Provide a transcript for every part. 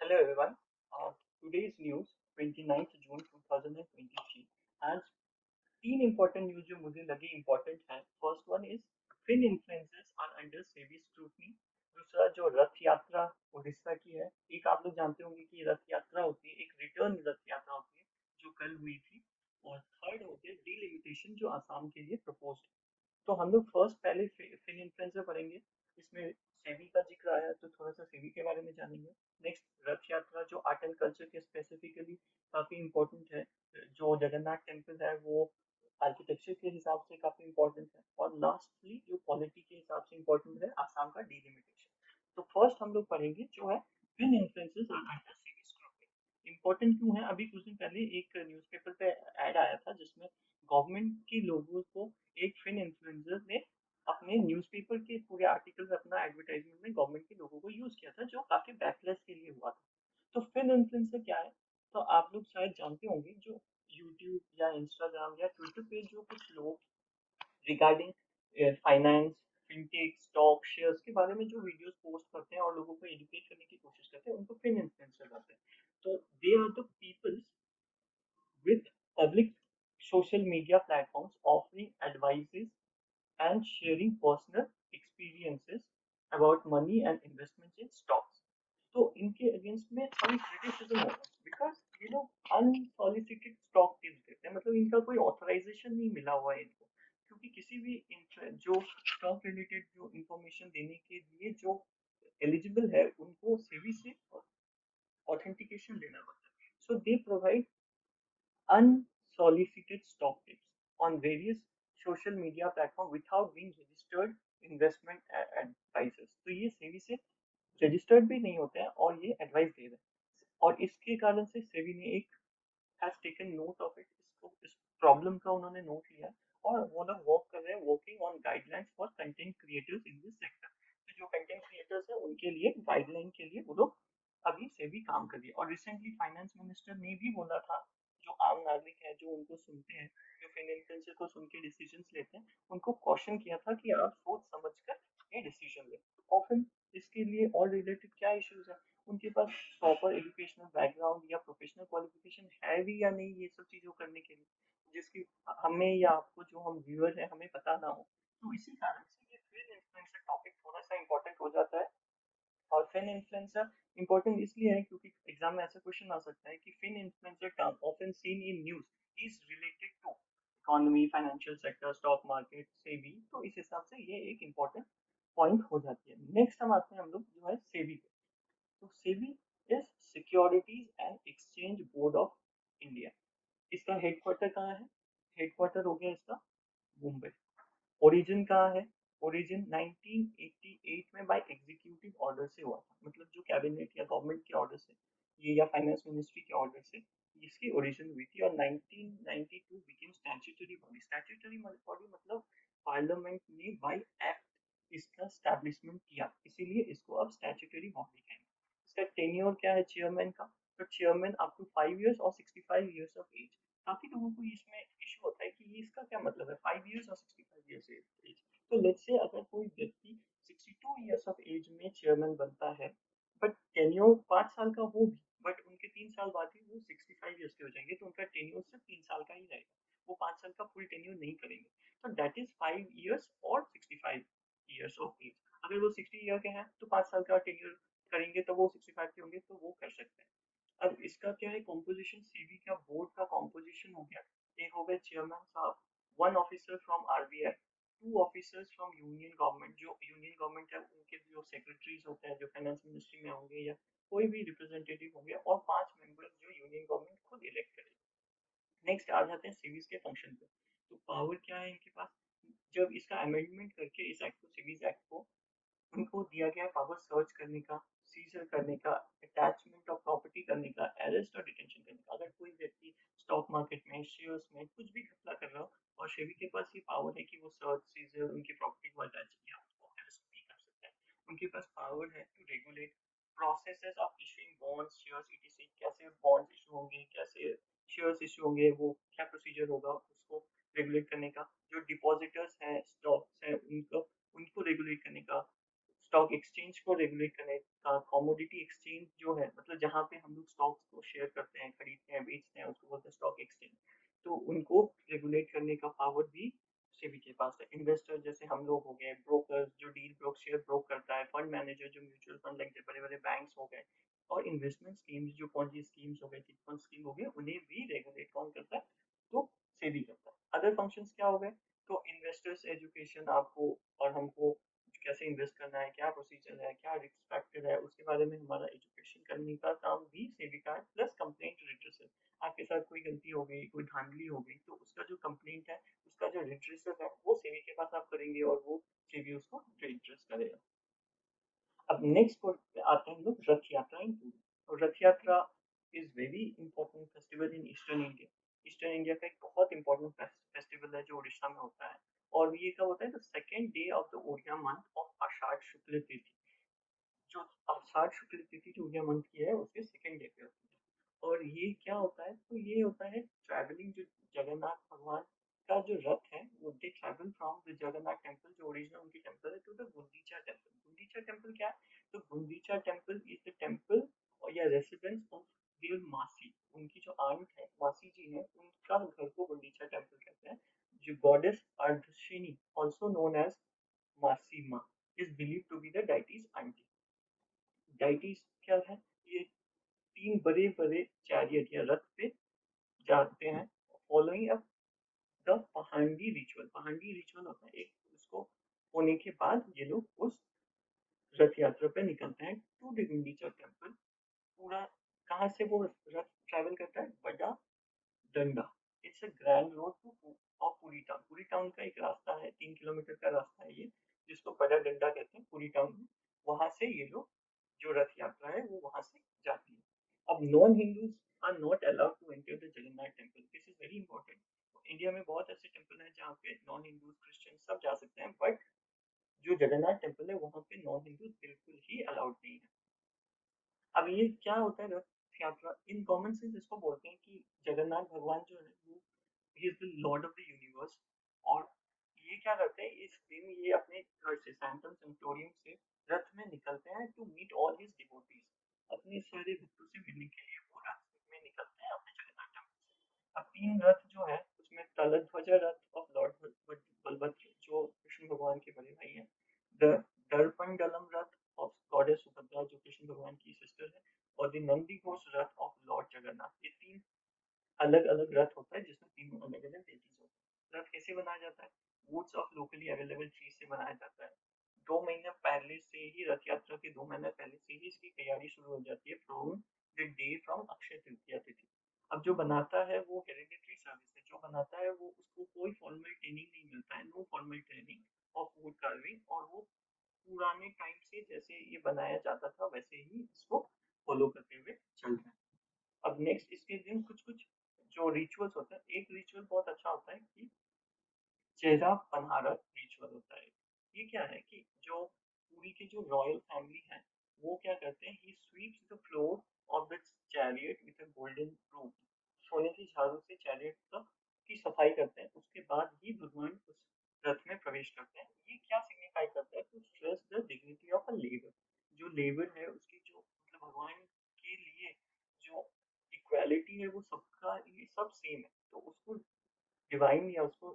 Hello everyone. Today's news 29th June 2023 has तीन important news जो मुझे लगी important है. First one is fin influencers are under severe scrutiny. दूसरा जो रथ यात्रा उड़ीसा की है, एक आप लोग जानते होंगे कि रथ यात्रा होती है, एक रिटर्न रथ यात्रा होती है जो कल हुई थी. और थर्ड होती है डिलिमिटेशन जो आसाम के लिए प्रपोज्ड. तो हम लोग फर्स्ट पहले फिन इन्फ्लुएंसर पढ़ेंगे. इसमें सेवी का जिक्र आया तो थोड़ा सा सेवी के बारे में जानेंगे. नेक्स्ट रथ यात्रा जो आर्ट एंड कल्चर के स्पेसिफिकली काफी इम्पोर्टेंट है. जो जगन्नाथ टेम्पल है वो आर्किटेक्चर के हिसाब से काफी इम्पोर्टेंट है. और लास्टली जो पॉलिटी के हिसाब से इम्पोर्टेंट है आसाम का डिलिमिटेशन. तो फर्स्ट हम लोग पढ़ेंगे जो है finfluencers are under series topic. Important क्यों है? अभी कुछ दिन पहले एक न्यूज़पेपर पे ऐड आया था जिसमें गवर्नमेंट के लोगों को एक फिन इन्फ्लुएंसर ने अपने न्यूज़पेपर के पूरे आर्टिकल अपना एडवर्टाइजमेंट में गवर्नमेंट के लोगों को यूज किया था जो काफी बैकलेस के लिए हुआ था. तो फिन इन्फ्लुएंसर क्या है? तो आप लोग शायद जानते होंगे जो यूट्यूब या इंस्टाग्राम या ट्विटर पे जो कुछ लोग regarding finance, fintech, stock, shares के बारे में जो वीडियोस पोस्ट करते हैं और लोगों को एजुकेट करने की कोशिश करते हैं उनको फिन इन्फ्लुएंसर कहते हैं. तो they are the peoples with public social media platforms offering advices and sharing personal experiences about money and investments in stocks. तो इनके अगेंस्ट में थोड़ी क्रिटिसिज्म होगा बिकॉज ये लोग अनसॉलिसिटेड स्टॉक टिप्स देते हैं. मतलब इनका कोई ऑथराइजेशन नहीं मिला हुआ है इनको. क्योंकि किसी भी जो स्टॉक रिलेटेड जो इंफॉर्मेशन देने के लिए जो एलिजिबल है उनको सेबी से ऑथेंटिकेशन लेना पड़ता है. So they provide unsolicited stock tips on various social media platform without being registered investment advisors. तो ये सेबी से रजिस्टर्ड भी नहीं होते हैं और ये एडवाइस दे रहे हैं. और इसके कारण से सेबी ने एक has taken note of it. इसको इस प्रॉब्लम का उन्होंने नोट लिया और वो लोग वर्क कर रहे हैं working on guidelines for content creators in this sector. तो जो कंटेंट क्रिएटर्स है उनके लिए गाइडलाइन के लिए वो लोग अभी से भी काम कर रही है. और रिसेंटली फाइनेंस मिनिस्टर ने भी बोला था जो आम नागरिक है जो उनको सुनते हैं जो फाइनेंशियल को सुन के डिसीजन लेते हैं उनको क्वेश्चन किया था कि आप सोच समझ कर ये डिसीजन लें. और फिर इसके लिए और रिलेटेड क्या इश्यूज है, उनके पास प्रॉपर एजुकेशनल बैकग्राउंड या प्रोफेशनल क्वालिफिकेशन है भी या नहीं ये सब चीजों करने के लिए जिसकी हमें या आपको जो हम व्यूअर है हमें पता ना हो. तो इसी कारण से ये फिर इन्फ्लुएंसर टॉपिक थोड़ा सा इंपॉर्टेंट हो जाता है. और फिन इन्फ्लुएंसर इंपॉर्टेंट इसलिए है क्योंकि एग्जाम में ऐसा क्वेश्चन आ सकता है कि finfluencer term often seen in news is related to economy, financial sector, stock market से भी. तो इस हिसाब से ये एक इम्पोर्टेंट पॉइंट हो जाती है. नेक्स्ट हम आते हैं हम लोग जो है सेबी पे. तो SEBI is securities and exchange board of India. इसका हेडक्वार्टर कहाँ है? हेडक्वार्टर हो गया इसका मुंबई. ओरिजिन कहाँ है? ओरिजिन 1988 में बाय एग्जीक्यूटिव ऑर्डर से हुआ था. मतलब जो कैबिनेट या गवर्नमेंट के ऑर्डर से ये या फाइनेंस मिनिस्ट्री के ऑर्डर से इसकी ओरिजिन हुई थी. और 1992 became statutory body. Statutory body मतलब पार्लियामेंट ने बाय एक्ट इसका स्टैब्लिशमेंट किया, इसीलिए इसको अब स्टैट्यूटरी बॉडी कहेंगे. इसका टेन्योर क्या है चेयरमैन का? तो चेयरमैन अप टू 5 इयर्स और 65 इयर्स ऑफ एज. काफी लोगों को इसमें इशू होता है कि ये इसका क्या मतलब है 5 इयर्स और 65 इयर्स एज. तो लेट्स से अगर कोई व्यक्ति 62 इयर्स ऑफ एज में चेयरमैन बनता है बट टेन्योर 5 साल का हो भी बट उनके 3 साल बाद ही वो 65 इयर्स के हो जाएंगे तो उनका टेन्योर सिर्फ 3 साल का ही रहेगा. वो 5 साल का फुल टेन्योर नहीं करेंगे. तो दैट इज 5 इयर्स और 65 इयर्स ऑफ एज. अगर वो 60 ईयर के हैं तो 5 साल का टेन्योर करेंगे तो वो 65 के होंगे तो वो कर सकते हैं. अब इसका क्या है कॉम्पोजिशन? सीबी का बोर्ड का कॉम्पोजिशन हो गया. एक हो गए चेयरमैन साहब, one officer from RBI, two officers from union government. जो यूनियन गवर्नमेंट है उनके जो सेक्रेटरीज होते हैं जो फाइनेंस मिनिस्ट्री में होंगे या कोई भी रिप्रेजेंटेटिव होंगे और 5 मेंबर्स जो यूनियन गवर्नमेंट खुद इलेक्ट करेगी. नेक्स्ट आ जाते हैं सीरीज के फंक्शन पे. तो पावर क्या है इनके पास? जब इसका अमेंडमेंट करके इस एक्ट को सीरीज एक्ट को उनको दिया गया पावर सर्च करने का, सीजर करने का, अटैचमेंट ऑफ प्रॉपर्टी करने का, अरेस्ट और डिटेंशन करने का. अगर कोई व्यक्ति स्टॉक मार्केट में शेयर्स में कुछ भी घपला कर रहा हो और सेबी के पास ये पावर है कि वो सर्च सीजर उनकी प्रॉपर्टी को अटैच किया उसको अरेस्ट भी कर सकता है. उनके पास पावर है to regulate processes of issuing bonds, shares etc. कैसे बॉन्ड्स इशू होंगे, कैसे शेयर्स इशू होंगे, वो क्या प्रोसीजर होगा उसको रेगुलेट करने का. जो डिपॉजिटर्स हैं स्टॉक्स हैं उनको उनको रेगुलेट करने का. स्टॉक एक्सचेंज को रेगुलेट करने का, कमोडिटी एक्सचेंज जो है मतलब जहाँ पे हम लोग स्टॉक्स को शेयर करते हैं, खरीदते हैं, बेचते हैं, उसको बोलते हैं स्टॉक एक्सचेंज। तो उनको रेगुलेट करने का पावर भी सेबी के पास है। इन्वेस्टर जैसे हम लोग हो गए, ब्रोकर जो डील ब्रोक शेयर ब्रोक करता है, फंड मैनेजर जो म्यूचुअल फंड लाइक बड़े बड़े बैंक्स हो गए, और इन्वेस्टमेंट स्कीम्स जो पॉन्जी स्कीम्स हो गए, चिट फंड स्कीम हो गए, उन्हें भी रेगुलेट कौन करता है? तो सेबी करता है। अदर फंक्शंस क्या हो गए? तो इन्वेस्टर्स एजुकेशन आपको और हमको कैसे इन्वेस्ट करना है, क्या प्रोसीजर है, क्या रिस्क फैक्टर है, उसके बारे में हमारा एजुकेशन करने का काम भी सेबी का है। प्लस कंप्लेंट रिड्रेसल, आपके साथ कोई गलती हो गई, कोई धांधली हो गई, तो उसका जो कंप्लेंट है, उसका जो रिड्रेसल है, वो सेबी के पास आप करेंगे और वो सेबी उसको रिड्रेस करेगा। अब नेक्स्ट को आते हैं हम लोग रथ यात्रा इन पूरी। तो रथ यात्रा is very important festival in eastern India. Eastern India का एक बहुत इंपॉर्टेंट फेस्टिवल है जो उड़ीसा में होता है, और ये कब होता है? The second day of the Odia month of Ashadh Shukla tithi. जो आषाढ़ शुक्ल तिथि जो उड़िया मंथ की है उसके सेकेंड डे पे होती है। और ये क्या होता है? तो ये होता है ट्रैवलिंग, जो जगन्नाथ भगवान का जो रथ है वो they travel from the Jagannath temple, जो ओरिजिनल उनकी टेम्पल है, to the Gundicha temple. Gundicha temple क्या है? तो Gundicha temple is the temple और या रेसिडेंस ऑफ देव मासी। उनकी जो आंट है मासी जी है, उनका घर को गुंडीचा टेम्पल कहते हैं। जो गॉडेस अर्धशिनी ऑल्सो नोन एज मासी माँ is believed to be the deity's auntie. डाइटिस क्या है? ये तीन बड़े बड़े चैरियट या रथ पे जाते हैं, following up the Pahandi ritual. Pahandi ritual होता है एक, उसको होने के बाद ये लोग उस रथ यात्रा पे निकलते हैं टू द गुंडीचा टेम्पल। पूरा कहाँ से वो रथ ट्रैवल करता है? बड़ा डंडा। It's a grand road two of Puri town. Puri town का एक रास्ता है, 3 किलोमीटर का रास्ता है ये, जिसको बड़ा डंडा कहते हैं पुरी टाउन में। वहां से ये लोग जो रथ यात्रा है वो वहां से जाती है। अब non Hindus are not allowed to enter the Jagannath temple. This is very important. India में बहुत ऐसे टेम्पल हैं जहाँ पे नॉन हिंदूज क्रिश्चियन सब जा सकते हैं, बट जो जगन्नाथ टेम्पल है वहाँ पे नॉन हिंदूज बिल्कुल ही अलाउड नहीं है। अब ये क्या होता है रथ यात्रा? इन कॉमन सेंस इसको बोलते हैं कि जगन्नाथ भगवान जो है वो he is the Lord of the universe. और ये क्या करते हैं, इस दिन ये अपने घर से सैंटम सेंटोरियम से रथ में निकलते हैं to meet all his devotees. अपने सारे भक्तों से मिलने के लिए वो रथ में निकलते हैं अपने जगन्नाथ टेम्पल से। अब तीन रथ जो है उसमें तलध्वजा रथ ऑफ लॉर्ड बलभद्र जो कृष्ण भगवान के बड़े भाई हैं, the दर्पणदलम Rath of goddess Subhadra जो कृष्ण भगवान की सिस्टर है, और the Nandi Ghosh Rath of lord Jagannath. ये तीन अलग अलग रथ होता है जिसमें तीनों अलग अलग डेटीज होते हैं। रथ कैसे बनाया जाता है? Woods of locally available tree से बनाया जाता है। 2 महीने पहले से ही, रथ यात्रा के 2 महीने पहले से ही इसकी तैयारी शुरू हो जाती है, from the day from Akshaya Tritiya tithi. अब जो बनाता है वो हेरिडिटरी सर्विस है, जो बनाता है वो उसको कोई फॉर्मल ट्रेनिंग नहीं मिलता है, no formal training of wood carving, और वो पुराने टाइम से जैसे ये बनाया जाता था वैसे ही इसको फॉलो करते हुए चल रहा है। अब नेक्स्ट इसके दिन कुछ कुछ जो रिचुअल्स होते हैं, एक रिचुअल बहुत अच्छा होता है कि चेहरा पन्हारा रिचुअल होता है। ये क्या है कि जो पूरी की जो रॉयल फैमिली है वो क्या करते हैं, he sweeps the floor of the chariot with a golden broom. सोने की झाड़ू से चैरियट का की सफाई करते हैं, उसके बाद ही भगवान उस रथ में प्रवेश करते हैं। ये क्या सिग्निफाई करता है? To stress the dignity of a labour. जो लेबर है उसकी जो मतलब भगवान के लिए जो इक्वालिटी है वो सबका, ये सब सेम है, तो उसको डिवाइन या उसको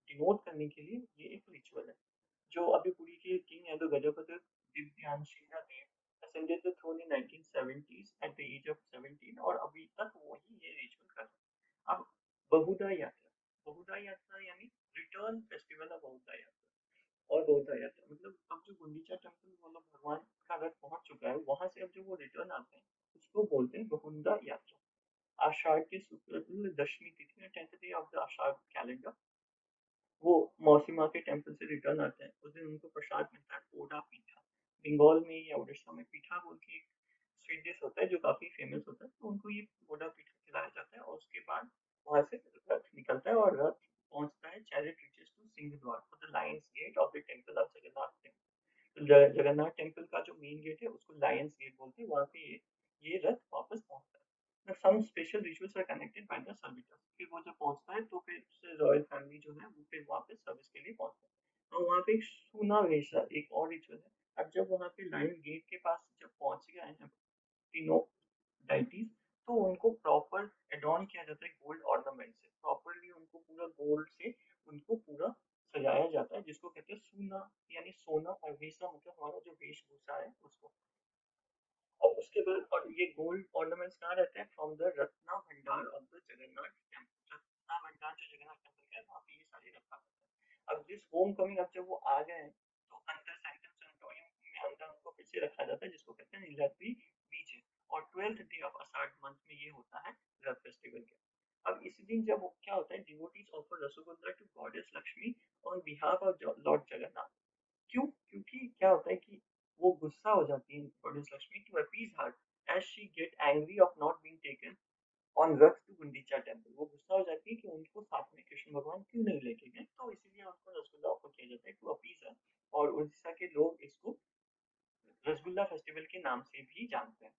डिनोट करने के लिए ये एक रिचुअल है। जो अभी पुरी के किंग है तो गजपति दिव्यांशिका देव ascended the throne in 1970s at the age of 17, और अभी तक वही ये रिचुअल कर रहे हैं। अब बहुधा यात्रा, बहुधा यात्रा यानी रिटर्न फेस्टिवल ऑफ बहुधा यात्रा। और बहुधा यात्रा मतलब अब जो गुंडीचा टेम्पल मतलब भगवान का रथ पहुंच चुका है, वहां से अब जो वो रिटर्न आते हैं उसको बोलते हैं बहुधा यात्रा। आषाढ़ के शुक्ल दशमी तिथि में, 10th day of the Ashadh calendar, वो मौसी माँ के टेम्पल से रिटर्न आते हैं। उस दिन उनको प्रसाद मिलता है पोड़ा पीठा। बंगाल में या उड़ीसा में पीठा बोल के एक स्वीट डिश होता है जो काफी फेमस होता है, तो उनको ये पोड़ा पीठा खिलाया जाता है, और उसके बाद वहां से रथ निकलता है और रथ पहुंचता है, chariot reaches to Singh Dwar for the lions gate of the temple of Jagannath temple. Jagannath temple का जो मेन गेट है उसको लायंस गेट बोलते हैं, वहां पे ये रथ वापस पहुंचता है। Some special rituals are connected by the services. फिर वो जब पहुंचता है तो फिर उससे रॉयल फैमिली जो है वो फिर वापस सर्विस के लिए पहुंचता है। और वहाँ पे एक सूना वेशा एक और रिचुअल है, अब जब वहाँ पे लायन गेट के पास जब पहुंच गए हैं तीनों डाइटीज, तो उनको प्रॉपर एडॉर्न किया जाता है गोल्ड ऑर्नामेंट से, प्रॉपरली उनको पूरा गोल्ड से उनको पूरा सजाया जाता है, जिसको कहते हैं सूना, यानी सोना, और वेशा मतलब हमारा जो वेशभूषा है उसको। और उसके बाद, और ये गोल्ड ऑर्नामेंट्स कहाँ रहते हैं, फ्रॉम द रत्ना भंडार of the Jagannath temple. Ratna भंडार जो जगन्नाथ टेम्पल का है वहाँ पे ये सारे रखा होता है। अब दिस होम कमिंग, अब जब वो आ गए हैं तो अंदर सैंक्टम सेंटोरियम में अंदर उनको फिर से रखा जाता है, जिसको कहते हैं नीलाद्री बीच। और 12th day of Ashadh month में ये होता है रथ फेस्टिवल के। अब इसी दिन जब क्या होता है, devotees offer rasgulla to goddess Lakshmi on behalf of lord Jagannath. क्यों? क्योंकि क्या होता है कि वो गुस्सा हो जाती है goddess Lakshmi to appease her as she get angry of not being taken on rath to Gundicha temple. वो गुस्सा हो जाती है कि उनको साथ में कृष्ण भगवान क्यों नहीं लेके गए, तो इसीलिए उनको रसगुल्ला ऑफर किया जाता है टू अपीज हर। और उड़ीसा के लोग इसको रसगुल्ला फेस्टिवल के नाम से भी जानते हैं।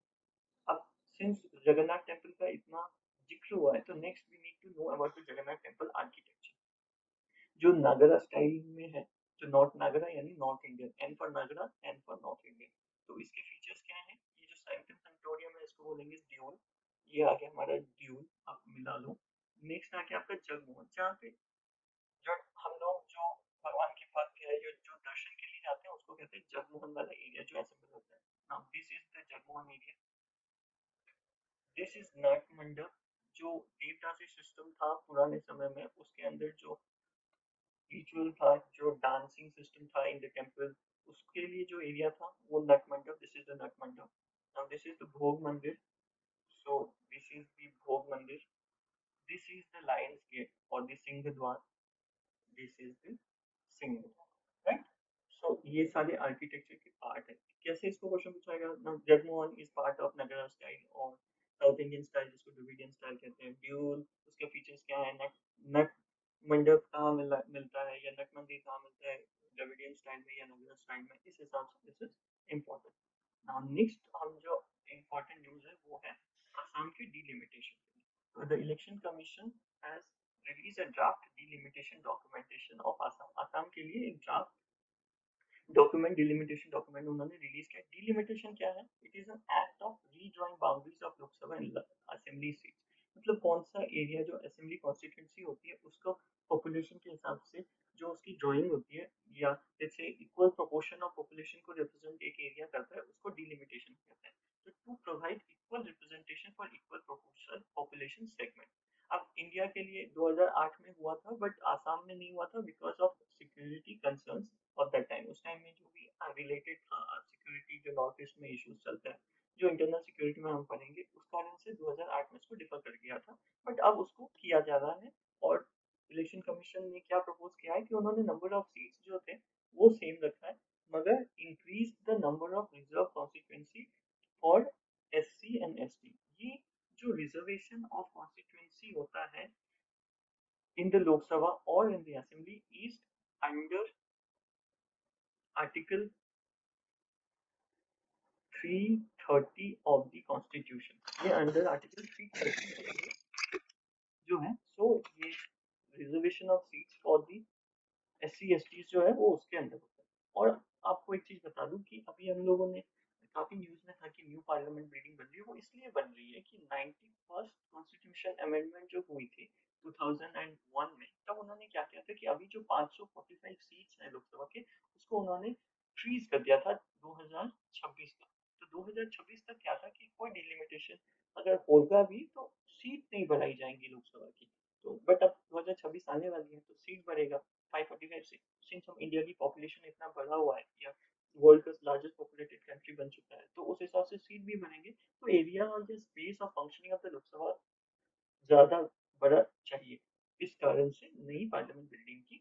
अब सिंस जगन्नाथ टेम्पल का इतना जिक्र हुआ है, तो next we need to know about the Jagannath temple architecture, जो नागरा स्टाइल में है, जो नॉर्थ नागरा यानी north Indian, N for Nagara, N for north Indian. तो इसके फीचर्स क्या हैं, ये जो सैंक्टम सेंटोरियम है इसको बोलेंगे ड्यूल, ये आ गया हमारा ड्यूल, आप मिला लो। नेक्स्ट आ गया आपका जगमोहन, जहाँ पे जो हम लोग जो भगवान के भक्त है, जो दर्शन के लिए जाते हैं उसको कहते हैं जगमोहन वाला एरिया जो असेंबल होता है। Now this is the Jagmohan area. This is not मंडप, जो देवदासी सिस्टम था पुराने समय में, उसके अंदर जो रिचुअल था, जो डांसिंग सिस्टम था इन द टेम्पल, उसके लिए जो एरिया था वो नट मंडप, दिस इज द नट मंडप। Now this is the Bhog मंदिर, so this is the Bhog Mandir. This is the lions gate और the Singh Dwar, this is the Singh द्वार, राइट। सो ये सारे आर्किटेक्चर के पार्ट है। कैसे इसको क्वेश्चन पूछाएगा ना, Jagmohan is part of Nagara style और साउथ इंडियन स्टाइल, जिसको ड्रविडियन स्टाइल कहते हैं। ड्यूल, उसके फीचर्स क्या है, नट नट मंडप कहाँ मिलता है, या नट मंदिर कहाँ मिलता है, द्रविडियन स्टाइल में या नगरा स्टाइल में, इस हिसाब से this is important. Now next हम जो इम्पोर्टेंट न्यूज है वो है आसाम की delimitation. So the election commission has released a draft delimitation documentation of Assam. Assam के लिए एक ड्राफ्ट डॉक्यूमेंट, डिलिमिटेशन डॉक्यूमेंट उन्होंने रिलीज किया। डिलिमिटेशन क्या है, it is an act of redrawing boundaries of Lok Sabha and assembly seats. मतलब कौन सा एरिया जो असेंबली कॉन्स्टिट्यूंसी होती है उसको पॉपुलेशन के हिसाब से जो उसकी ड्राइंग होती है, या जैसे इक्वल प्रोपोर्शन ऑफ पॉपुलेशन को रिप्रेजेंट एक एरिया करता है, उसको डिलिमिटेशन कहते हैं। तो to provide equal representation for equal proportion population segment. अब इंडिया के लिए 2008 में हुआ था, बट आसाम में नहीं हुआ था because of security concerns of that time. उस टाइम में जो भी रिलेटेड था सिक्योरिटी, जो नॉर्थ ईस्ट में इश्यूज चलता है, जो इंटरनल सिक्योरिटी में हम पढ़ेंगे, उस कारण से 2008 में इसको डिफर कर गया था। बट अब उसको किया जा रहा है, और इलेक्शन कमीशन ने क्या प्रपोज किया है कि उन्होंने नंबर ऑफ सीट्स जो थे वो सेम रखा है, मगर increase the number of reserve constituency for SC and ST. ये जो रिजर्वेशन ऑफ कॉन्स्टिट्यूंसी होता है in the Lok Sabha or in the Assembly is under Article 330 of the Constitution। ये under Article 330 जो है, सो ये reservation of seats for the SC ST जो है वो उसके अंदर होता है। और आपको एक चीज बता दूं कि अभी हम लोगों ने काफी न्यूज में था कि न्यू पार्लियामेंट बिल्डिंग बन रही है, वो इसलिए बन रही है कि 91st कॉन्स्टिट्यूशन अमेंडमेंट जो हुई थी 2001 में, तब उन्होंने क्या किया था कि अभी जो 545 सीट्स हैं लोकसभा के, उसको उन्होंने फ्रीज कर दिया था 2026 तक। तो 2026 तक क्या था कि कोई डिलिमिटेशन अगर होगा भी तो सीट नहीं बढ़ाई जाएंगी लोकसभा की। तो बट अब 2026 आने वाली है तो सीट बढ़ेगा 545 से। सिंस हम इंडिया की पॉपुलेशन इतना बढ़ा हुआ है, या वर्ल्ड का लार्जेस्ट पॉपुलेटेड कंट्री बन चुका है, तो उस हिसाब से सीट भी बढ़ेंगे, तो एरिया और जो space of functioning of the Lok Sabha ज्यादा बड़ा चाहिए। इस कारण से नई पार्लियामेंट बिल्डिंग की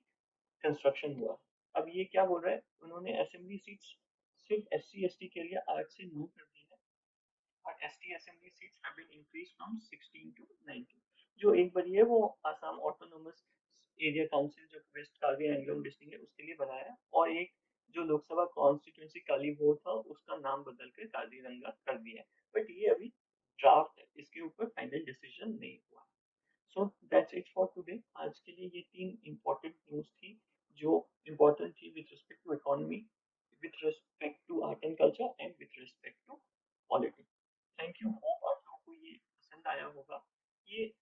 कंस्ट्रक्शन हुआ। अब ये क्या बोल रहा है, उन्होंने असेंबली सीट्स सिर्फ एस सी एस टी के लिए 8 से 9 कर दी है, और ST assembly seats have been increased from 16 to 19। जो एक बारी है वो आसाम ऑटोनोमस एरिया काउंसिल जो वेस्ट कार्बी एंगलोंग डिस्ट्रिक्ट है उसके लिए बनाया है, और एक जो लोकसभा कॉन्स्टिट्यूंसी कालीभोर था उसका नाम बदल कर काजीरंगा कर दिया है। बट ये अभी ड्राफ्ट है, इसके ऊपर फाइनल डिसीजन नहीं हुआ। So that's it for today. आज के लिए ये 3 इम्पोर्टेंट न्यूज थी जो इम्पोर्टेंट थी with respect to economy, with respect to art and culture and with respect to politics. Thank you, hope आप लोगों को ये पसंद आया होगा ये,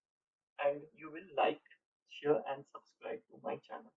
and you will like, share and subscribe to my channel.